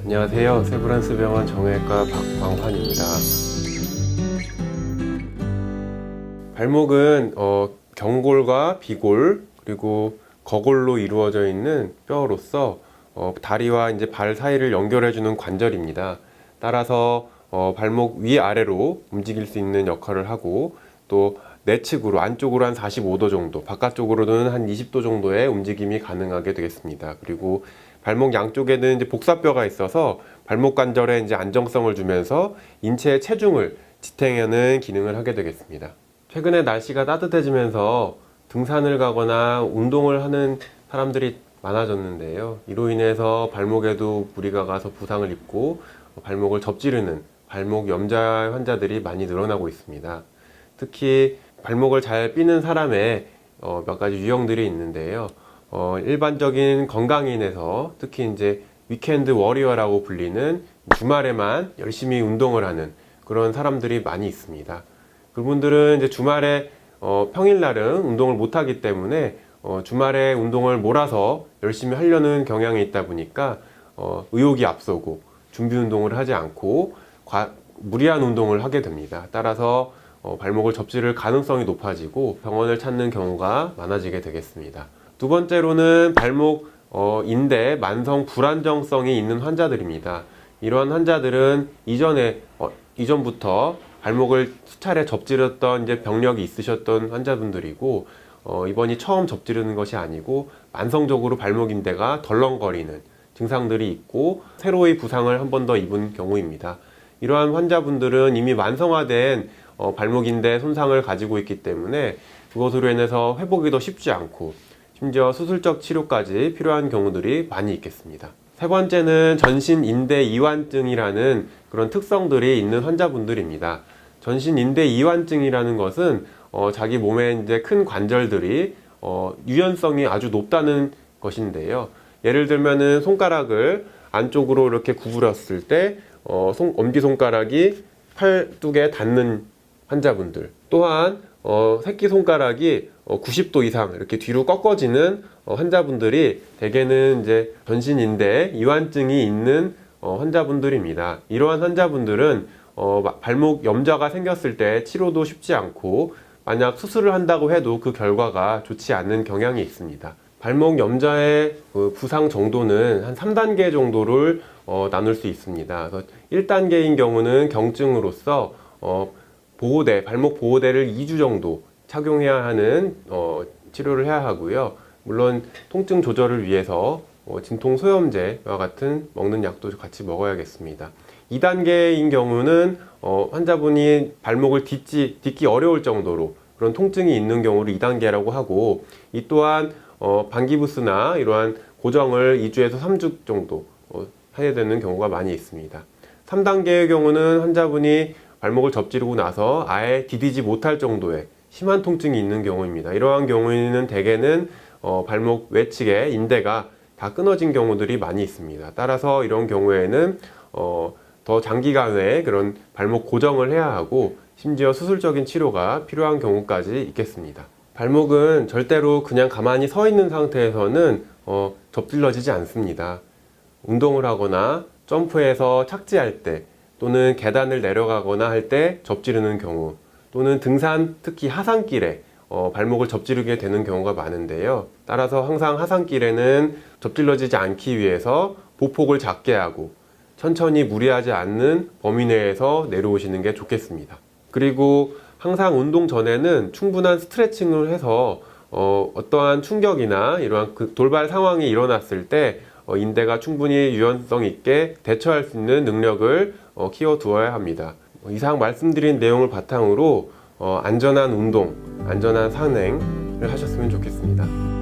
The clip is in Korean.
안녕하세요. 세브란스병원 정형외과 박광환입니다. 발목은 경골과 비골 그리고 거골로 이루어져 있는 뼈로서 다리와 이제 발 사이를 연결해주는 관절입니다. 따라서 발목 위아래로 움직일 수 있는 역할을 하고 또 내측으로 안쪽으로 한 45도 정도, 바깥쪽으로는 한 20도 정도의 움직임이 가능하게 되겠습니다. 그리고 발목 양쪽에는 이제 복사뼈가 있어서 발목 관절에 이제 안정성을 주면서 인체의 체중을 지탱하는 기능을 하게 되겠습니다. 최근에 날씨가 따뜻해지면서 등산을 가거나 운동을 하는 사람들이 많아졌는데요. 이로 인해서 발목에도 무리가 가서 부상을 입고 발목을 접지르는 발목 염좌 환자들이 많이 늘어나고 있습니다. 특히 발목을 잘 삐는 사람의 몇 가지 유형들이 있는데요. 일반적인 건강인에서 특히 이제 위켄드 워리어라고 불리는 주말에만 열심히 운동을 하는 그런 사람들이 많이 있습니다. 그분들은 이제 주말에 평일날은 운동을 못 하기 때문에 주말에 운동을 몰아서 열심히 하려는 경향이 있다 보니까 의욕이 앞서고 준비 운동을 하지 않고 무리한 운동을 하게 됩니다. 따라서 발목을 접지를 가능성이 높아지고 병원을 찾는 경우가 많아지게 되겠습니다. 두 번째로는 발목 인대 만성 불안정성이 있는 환자들입니다. 이러한 환자들은 이전부터 발목을 수차례 접지렀던 이제 병력이 있으셨던 환자분들이고 이번이 처음 접지르는 것이 아니고 만성적으로 발목 인대가 덜렁거리는 증상들이 있고 새로이 부상을 한 번 더 입은 경우입니다. 이러한 환자분들은 이미 완성화된 발목 인대 손상을 가지고 있기 때문에 그것으로 인해서 회복이 더 쉽지 않고 심지어 수술적 치료까지 필요한 경우들이 많이 있겠습니다. 세 번째는 전신 인대 이완증이라는 그런 특성들이 있는 환자분들입니다. 전신 인대 이완증이라는 것은 자기 몸에 이제 큰 관절들이 유연성이 아주 높다는 것인데요. 예를 들면은 손가락을 안쪽으로 이렇게 구부렸을 때 엄지손가락이 팔뚝에 닿는 환자분들, 또한 새끼손가락이 90도 이상 이렇게 뒤로 꺾어지는 환자분들이 대개는 이제 전신인대 이완증이 있는 환자분들입니다. 이러한 환자분들은 발목 염좌가 생겼을 때 치료도 쉽지 않고 만약 수술을 한다고 해도 그 결과가 좋지 않은 경향이 있습니다. 발목 염좌의 부상 정도는 한 3단계 정도를 나눌 수 있습니다. 그래서 1단계인 경우는 경증으로서 발목 보호대를 2주 정도 착용해야 하는 치료를 해야 하고요. 물론 통증 조절을 위해서 진통소염제와 같은 먹는 약도 같이 먹어야겠습니다. 2단계인 경우는 환자분이 발목을 딛기 어려울 정도로 그런 통증이 있는 경우를 2단계라고 하고 이 또한 반기부스나 이러한 고정을 2주에서 3주 정도 해야 되는 경우가 많이 있습니다. 3단계의 경우는 환자분이 발목을 접지르고 나서 아예 디디지 못할 정도의 심한 통증이 있는 경우입니다. 이러한 경우에는 대개는 발목 외측의 인대가 다 끊어진 경우들이 많이 있습니다. 따라서 이런 경우에는 더 장기간의 그런 발목 고정을 해야 하고 심지어 수술적인 치료가 필요한 경우까지 있겠습니다. 발목은 절대로 그냥 가만히 서 있는 상태에서는 접질러지지 않습니다. 운동을 하거나 점프해서 착지할 때 또는 계단을 내려가거나 할 때 접지르는 경우 또는 등산 특히 하산길에 발목을 접지르게 되는 경우가 많은데요. 따라서 항상 하산길에는 접질러지지 않기 위해서 보폭을 작게 하고 천천히 무리하지 않는 범위 내에서 내려오시는 게 좋겠습니다. 그리고 항상 운동 전에는 충분한 스트레칭을 해서 어떠한 충격이나 이러한 돌발 상황이 일어났을 때 인대가 충분히 유연성 있게 대처할 수 있는 능력을 키워두어야 합니다. 이상 말씀드린 내용을 바탕으로 안전한 운동, 안전한 산행을 하셨으면 좋겠습니다.